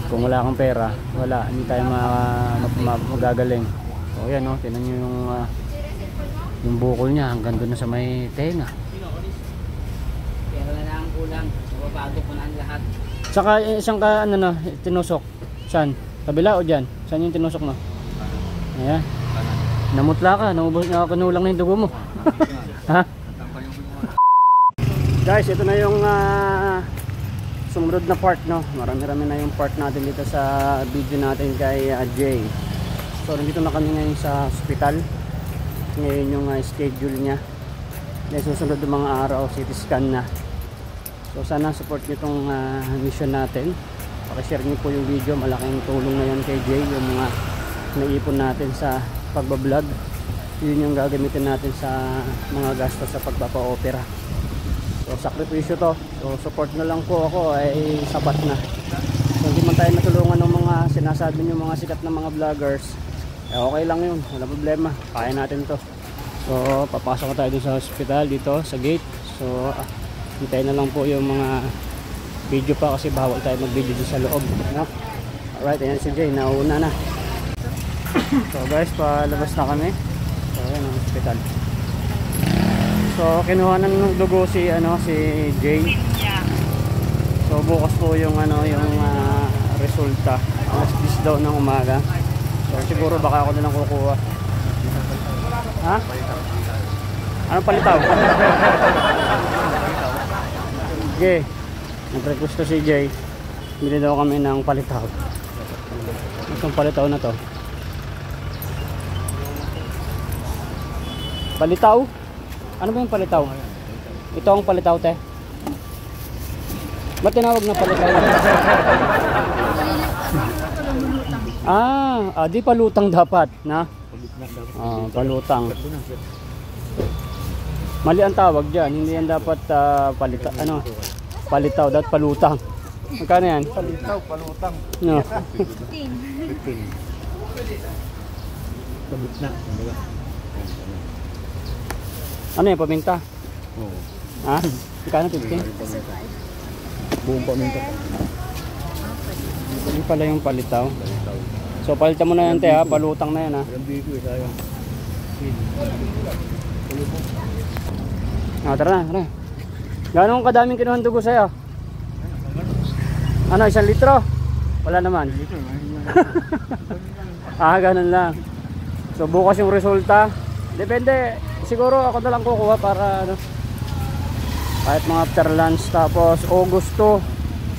Kung wala kang pera, wala, hindi tayo magagaling. So yan, no, tingnan nyo yung bukol niya hanggang doon na sa may tenga. Pera na lang ang kulang, mababago ko na ang lahat. Saka isang ano na, tinusok. Saan? Kabila o dyan? Saan yung tinusok no? Ayan. Namutla ka, nakunulang na yung dugo mo. Ha? Guys, ito na yung sumunod na part, no? Marami-rami na yung part natin dito sa video natin kay Jay. So nandito na kami ngayon sa hospital. Ngayon yung schedule niya. Then susunod ng mga araw, CT scan na. So sana support nyo itong mission natin. Pakishare nyo po yung video. Malaking tulong na yan kay Jay. Yung mga naipon natin sa pagbablog. Yun yung gagamitin natin sa mga gastos sa pagpapa-opera. So sakripisyo to. So support na lang po ako ay sapat na. So hindi man tayo natulungan ng mga sinasabi nyo mga sikat na mga vloggers. Eh okay lang yun. Wala problema. Kaya natin to. So papasok na tayo dun sa hospital dito sa gate. So hintayin na lang po yung mga video pa kasi bawal tayo mag video dun sa loob, no? Alright, ayan si Jay. Nauna na. So guys, palabas na kami. So ayan ang hospital. So kinuha na ng dugo si Jay. So bukas po yung resulta. Alas 10 daw ng umaga. So siguro baka ako na lang kukuha. Ha? Anong palitaw? Jay, nag-request to si Jay. Bili daw kami ng palitaw. Itong palitaw na to. Palitaw? Ano ba yung palitaw? Ito ang palitaw, te. Ba't tinawag na palitaw? Di palutang dapat, na? Palutang. Mali ang tawag dyan. Hindi yan dapat palitaw. Dapat palutang. Magkano yan? Palitaw, palutang. No. 15. Palutang. Ano yan, paminta? Oo. Ha? Magkano 15? Buong paminta. Hindi pala yung palitaw. So palitan mo na yan, te, ha? Palutang na yan, ha? Sayang. Tara na. Gano'ng kadaming kinuhan dugo sa'yo? Ano, 1 litro? Wala naman. Ganun lang. So bukas yung resulta. Depende. Siguro ako na lang kukuha para kahit mga after lunch. Tapos August 2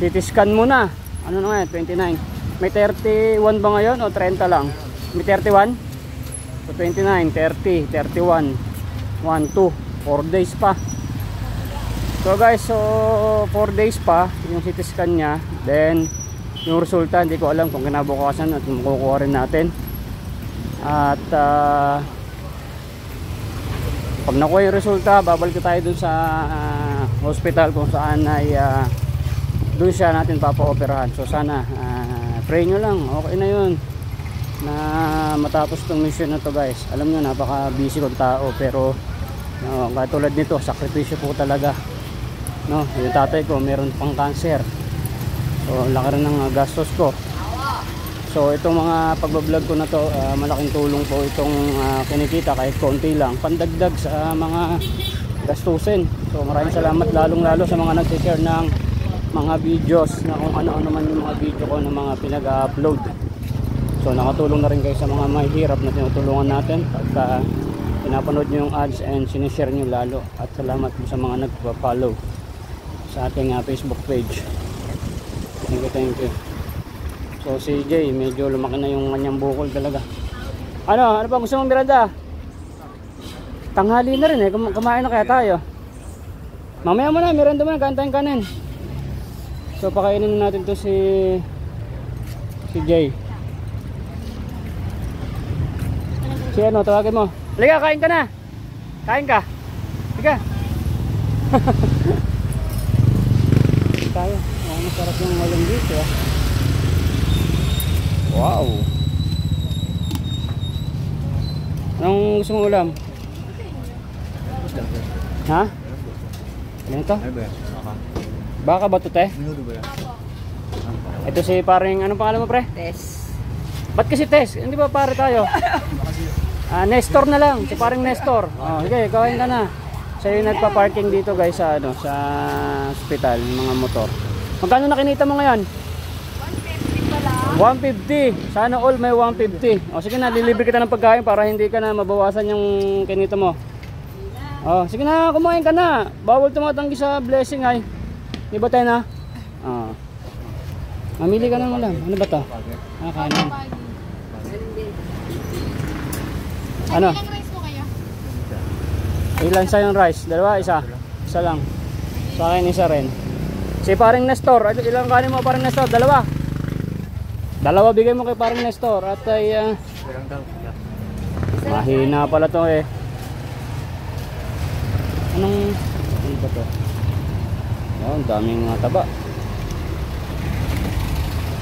CT scan muna. Ano na ngayon? 29. May 31 ba ngayon o 30 lang? May 31? So 29, 30, 31 1, 2 4 days pa. So guys, 4 days pa yung CT scan nya. Then yung resulta hindi ko alam kung kinabukasan at makukuha rin natin. At pag nakuha yung resulta, babalik tayo dun sa hospital kung saan ay dun siya natin papaoperahan. So sana pray nyo lang, okay na yun na matapos tong mission na to guys. Alam nyo, napaka busy kong tao, pero katulad nito, sakripisyo po talaga, no? Yung tatay ko meron pang cancer, so laki rin ng gastos ko. So itong mga pagbablog ko na to, malaking tulong po itong kinikita kahit konti lang, pandagdag sa mga gastusin. So maraming salamat lalong lalo sa mga nag-share ng mga videos na kung ano-ano man yung mga video ko na mga pinag-upload. So nakatulong na rin kayo sa mga mahihirap na tinutulungan natin pagka pinapanood nyo yung ads and sinishare nyo lalo. At salamat po sa mga nagpa-follow sa ating Facebook page. Thank you. So si Jay, medyo lumaki na yung kanyang bukol talaga. Ano pa gusto mong Miranda? Tanghali na rin kumain na kaya tayo. Mamaya mo na, Miranda mo na, kantayin kanin. So pakainin natin to si Jay. Si ano, tawagin mo. Halika, kain ka na. Kain ka. Halika. Tayo. Masarap yung walang dito. Wow. Anong gusto mong ulam? Ha? Ganito? Baka ba ito, te? Ito si paring, anong pangalan mo pre? Test. Ba't kasi Tess? Hindi ba pare tayo? Nestor na lang, si paring Nestor. Oh, sige, kawin ka na. Siya yung nagpa-parking dito guys sa ano, sa hospital, mga motor. Magkano na kinita mo ngayon? 150 pala. 150. Sana all may 150. O sige na, lilibre kita ng pagkain para hindi ka na mabawasan yung kinita mo. Oh, sige na, kumain ka na. Bawal tumatanggi sa blessing ay. Di ba tayo na? Oh. Mamili ka ng ulam. Ano ba to? Ah, kanin. Ano? Ilang rice mo kaya? Ilan sa yung rice? Dalawa? Isa? Isa lang. Sa akin isa rin. Si paring Nestor. Ilang kanin mo paring Nestor? Dalawa? Dalawa bigay mo kay paring Nestor. At ay mahina pala to eh. Ano ba to? Oh, ang daming mga taba.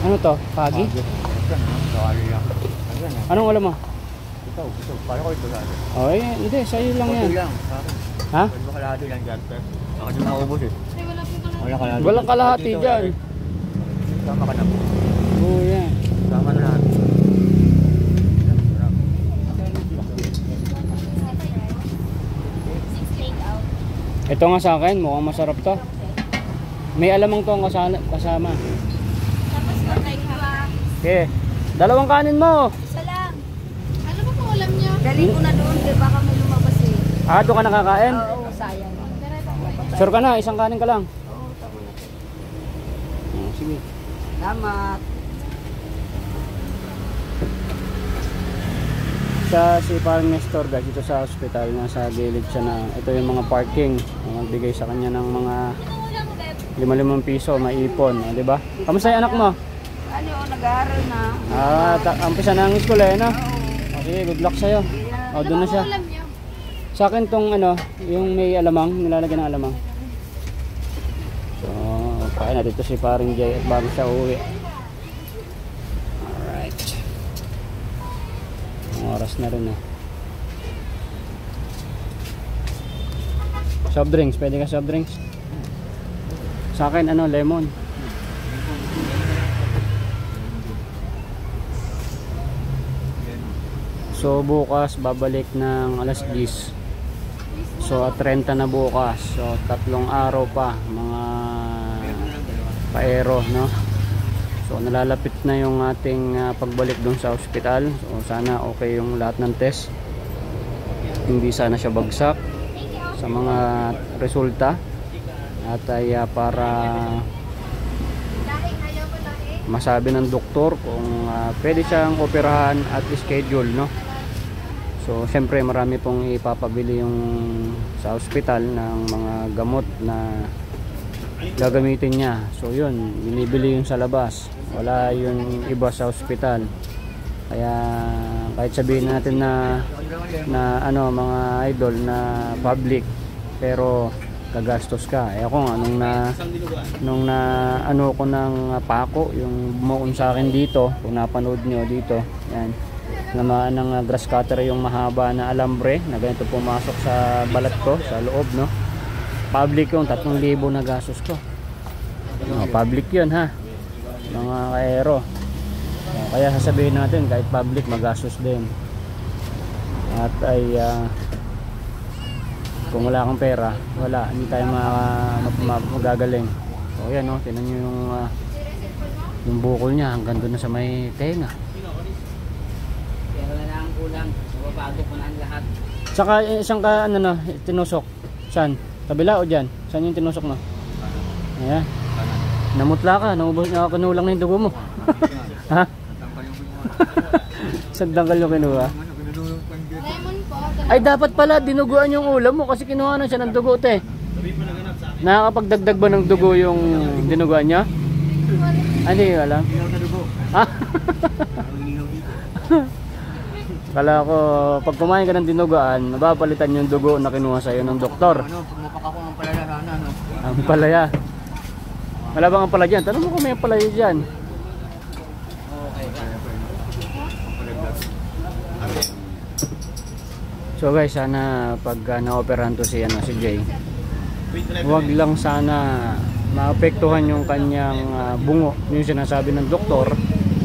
Ano to? Pagi? Anong ulam mo? Ito. Para ko ito dati. Oh, hindi. Sa'yo lang yan. Ito lang. Sa akin. Ha? Pwede ba kalahati lang dyan, Pep? Ako din makaubos eh. Ay, wala po ka Wala kalahati. Walang kalahati dyan. Sama ka na po. Oo, yan. Sama na lahat. Ito nga sa akin. Mukhang masarap to. May alamang to ang kasama. Tapos matay ka ba? Okay. Dalawang kanin mo. Isa lang. Ano ba kung alam niya? Galing ko na doon, di ba kami lumabas eh. Ah, doon ka nakakain? Oo, sayang. Sure ka na? Isang kanin ka lang? Oo, tama. Oh, sige. Salamat. Si parang Nestor guys, dito sa hospital, nasa gilid siya na ito yung mga parking. Magbigay sa kanya ng mga 5 piso, maipon, di ba? Kamusta yung anak mo? Ano, nag-aaral na. Ah, umpisa na ang school eh, no? Okay, good luck sa'yo. O, doon na siya. Alam niya. Sa akin tong ano, yung may alamang, nilalagyan ng alamang. So, kain na dito si paring Jay at bago siya uuwi. Alright. Ang oras na rin eh. Soft drinks, pwede ka soft drinks? Sa akin ano, lemon. So bukas babalik ng alas 10. So 30 na bukas. So 3 araw pa, mga paero, no? So nalalapit na yung ating pagbalik doon sa ospital. So sana okay yung lahat ng test. Hindi sana siya bagsak sa mga resulta. At ay para masabi ng doktor kung pwede siyang operahan at schedule, no? So syempre marami pong ipapabili yung sa ospital ng mga gamot na gagamitin niya. So yun, binibili yung sa labas, wala yung iba sa ospital. Kaya kahit sabihin natin na ano, mga idol na public, pero gagastos ka. Eh ako nga nung na ano ko ng pako, yung bumuon sa akin dito, kung napanood nyo dito, yan, namaan ng grass cutter yung mahaba na alambre na ganito pumasok sa balat ko, sa loob, no? Public yung 3,000 na gastos ko. No, public yun ha, mga kaero. Kaya sasabihin natin kahit public magastos din. At ay kung wala kang pera, wala, hindi tayo magagaling. So yan, no, tingnan nyo yung bukol niya hanggang doon na sa may tenga. Pero na lang ang kulang. Mababago ko na ang lahat. Saka isang ka ano na tinusok. Saan? Kabila o diyan? Saan yung tinusok no? Ayan. Namutla ka, kinulang na yung dugo mo. Ha? Saan tangkal yung kinuha? Lemon po. Ay dapat pala dinuguan yung ulam mo kasi kinuha na siya ng dugo, te. Nakakapagdagdag ba ng dugo yung dinuguan niya? Hindi alam. Ha? Kala ko pag kumain ka ng dinuguan, mababalitan yung dugo na kinuha sa iyo ng doktor. Ano, pumapak ako ng palaya sana, no? Ang palaya. Wala bang ang palaya dyan? Tanong mo kung may palaya dyan. So guys, sana pag na-operahan to si Jay, huwag lang sana maapektuhan yung kanyang bungo. Yung sinasabi ng doktor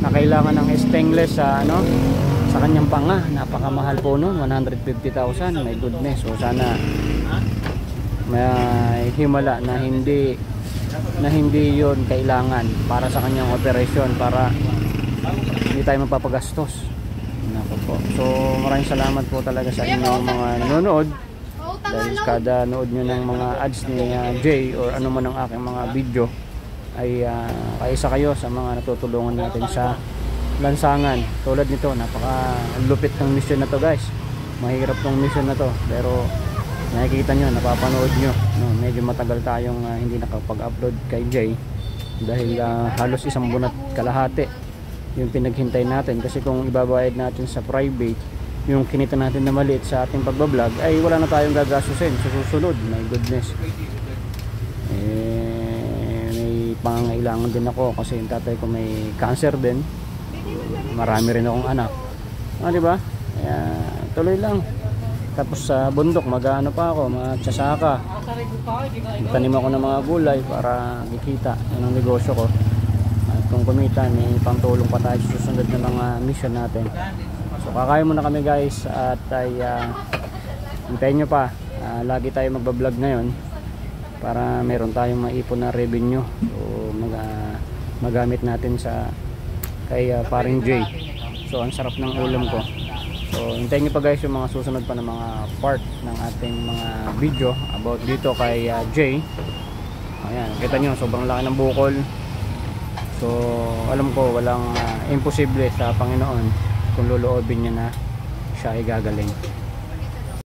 na kailangan ng stainless sa sa kanyang panga. Napakamahal po noon, 150,000. My goodness. So sana may himala na hindi yon kailangan para sa kanyang operasyon, para hindi tayo mapapagastos. Nako po. So maraming salamat po talaga sa inyong mga nanonood. Dahil kada nood nyo ng mga ads ni Jay or ano man ang aking mga video ay kaisa kayo sa mga natutulungan natin sa lansangan. Tulad nito, napaka lupit ng mission na to guys. Mahirap tong mission na to, pero nakikita nyo, napapanood nyo, medyo matagal tayong hindi nakapag-upload kay Jay dahil halos isang buwan at kalahati yung pinaghintay natin, kasi kung ibabayad natin sa private yung kinita natin na maliit sa ating pagbablog, ay wala na tayong gagasusin sa susunod. My goodness, may pangangailangan din ako kasi yung tatay ko may cancer din, marami rin akong anak, diba? Kaya tuloy lang. Tapos sa bundok mag-ano pa ako, magsasaka, tanim ako ng mga gulay para kikita ng negosyo ko. At kung kumita, may pangtulong pa tayo sa susunod na mga mission natin. So kakain muna kami guys, at ay hintayin nyo pa. Lagi tayo magbablog ngayon para meron tayong maipon na revenue, so magamit natin sa kay paring Jay. So ang sarap ng ulam ko. So hintayin nyo pa guys yung mga susunod pa ng mga part ng ating mga video about dito kay Jay. Ayan, kita nyo, sobrang laki ng bukol. So alam ko walang imposible sa Panginoon kung loloobin niya na siya ay gagaling.